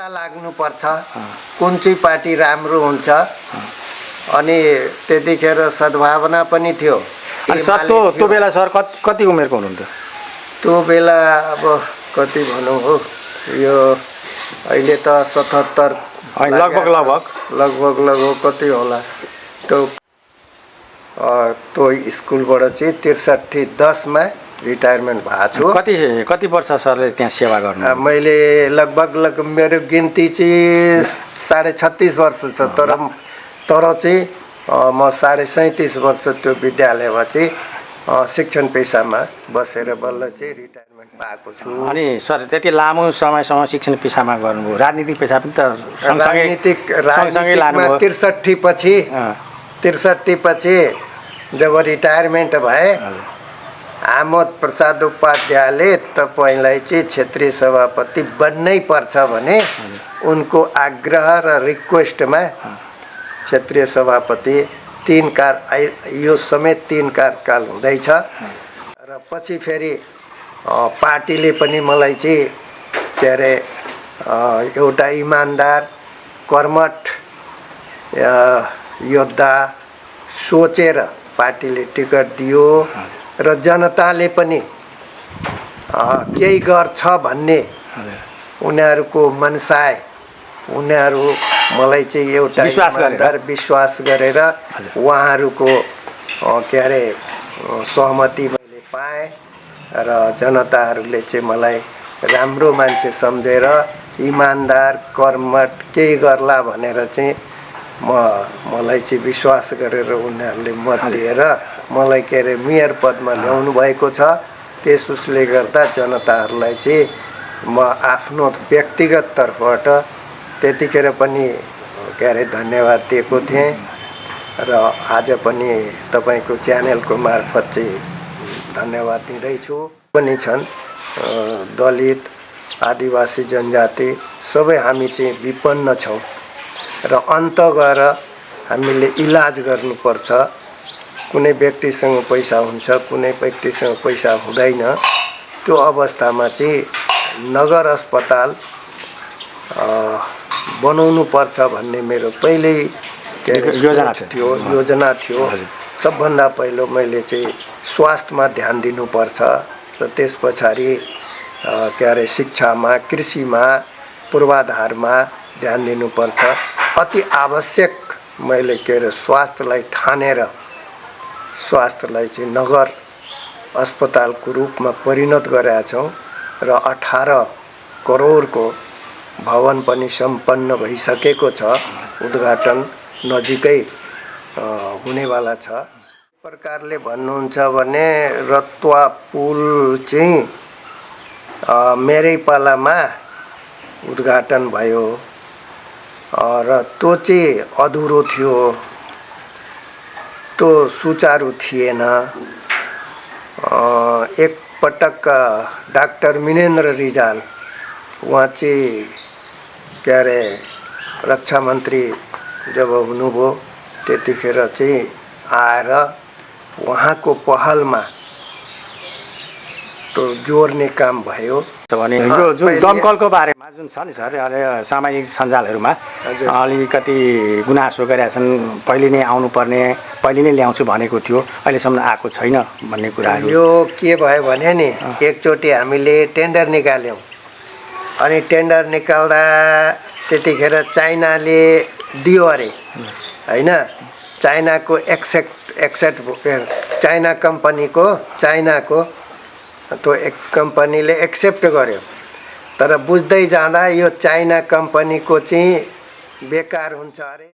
पत्ता लाग्नुपर्छ कुन चाहिँ पार्टी राम्रो हुन्छ अनि त्यतिखेर सद्भावना पनि थियो। अनि सर त्यो बेला सर कति उमेरको हुनुहुन्थ्यो? त्यो बेला अब कति भनौँ हो, यो अहिले त 77 लगभग कति होला। त्यो स्कुलबाट चाहिँ 63-10 मा रिटायरमेन्ट भएको छु। कति वर्ष सरले त्यहाँ सेवा गर्नु? मैले लगभग मेरो गिन्ती चाहिँ 36.5 वर्ष छ। तर चाहिँ म 37.5 वर्ष त्यो विद्यालयमा चाहिँ शिक्षण पेसामा बसेर बल्ल चाहिँ रिटायरमेन्ट पाएको छु। अनि सर त्यति लामो समयसम्म शिक्षण पेसामा गर्नुभयो, राजनीतिक पेसा पनि त सँगसँगै लानुभयो। 63 पछि जब रिटायरमेन्ट भए आमोद प्रसाद उपाध्यायले तपाईँलाई चाहिँ क्षेत्रीय सभापति बन्नै पर्छ भने उनको आग्रह र रिक्वेस्टमा क्षेत्रीय सभापति यो समेत 3 कार्यकाल हुँदैछ। र पछि फेरि पार्टीले पनि मलाई चाहिँ के अरे एउटा इमान्दार कर्मठ योद्धा सोचेर पार्टीले टिकट दियो र जनताले पनि केही गर्छ भन्ने उनीहरूको मनसाय, उनीहरू मलाई चाहिँ एउटा विश्वास गरेर उहाँहरूको के अरे सहमति मैले पाएँ र जनताहरूले चाहिँ मलाई राम्रो मान्छे सम्झेर इमान्दार कर्मठ केही गर्ला भनेर चाहिँ मलाई चाहिँ विश्वास गरेर उनीहरूले मत दिएर मलाई के अरे मेयर पदमा ल्याउनु भएको छ। त्यस उसले गर्दा जनताहरूलाई चाहिँ म आफ्नो व्यक्तिगत तर्फबाट त्यतिखेर पनि के अरे धन्यवाद दिएको थिएँ र आज पनि तपाईँको च्यानलको मार्फत चाहिँ धन्यवाद दिँदैछु। पनि छन् दलित आदिवासी जनजाति सबै हामी चाहिँ विपन्न छौँ र अन्त गएर हामीले इलाज गर्नुपर्छ। कुनै व्यक्तिसँग पैसा हुन्छ, कुनै व्यक्तिसँग पैसा हुँदैन। त्यो अवस्थामा चाहिँ नगर अस्पताल बनाउनु पर्छ भन्ने मेरो पहिल्यै योजना थियो। सबभन्दा पहिलो मैले चाहिँ स्वास्थ्यमा ध्यान दिनुपर्छ र त्यस पछाडि के अरे शिक्षामा, कृषिमा, पूर्वाधारमा ध्यान दिनुपर्छ। अति आवश्यक मैले के अरे स्वास्थ्यलाई ठानेर स्वास्थ्यलाई चाहिँ नगर अस्पतालको रूपमा परिणत गरेका छौँ र 18 करोडको भवन पनि सम्पन्न भइसकेको छ। उद्घाटन नजिकै हुनेवाला छ। प्रकारले भन्नुहुन्छ भने रत्वा पुल चाहिँ मेरै पालामा उद्घाटन भयो र त्यो चाहिँ अधुरो थियो, त्यो सुचारू थिएन। एक पटक डाक्टर मिनेन्द्र रिजाल उहाँ चाहिँ के अरे रक्षा मन्त्री जब हुनुभयो त्यतिखेर चाहिँ आएर उहाँको पहलमा त्यो जोड्ने काम भयो। भने यो जुन दमकलको बारेमा जुन छ नि सर, अहिले सामाजिक सञ्जालहरूमा अलिकति गुनासो गरेका छन्। पहिले नै आउनुपर्ने, पहिले नै ल्याउँछु भनेको थियो, अहिलेसम्म आएको छैन भन्ने कुराहरू। यो के भयो भने नि एकचोटि हामीले टेन्डर निकाल्यौँ अनि टेन्डर निकाल्दा त्यतिखेर चाइनाले दियो अरे होइन। चाइनाको चाइना कम्पनीको त्यो एक कम्पनीले एक्सेप्ट गर्यो। तर बुझ्दै जाँदा यो चाइना कम्पनीको चाहिँ बेकार हुन्छ अरे।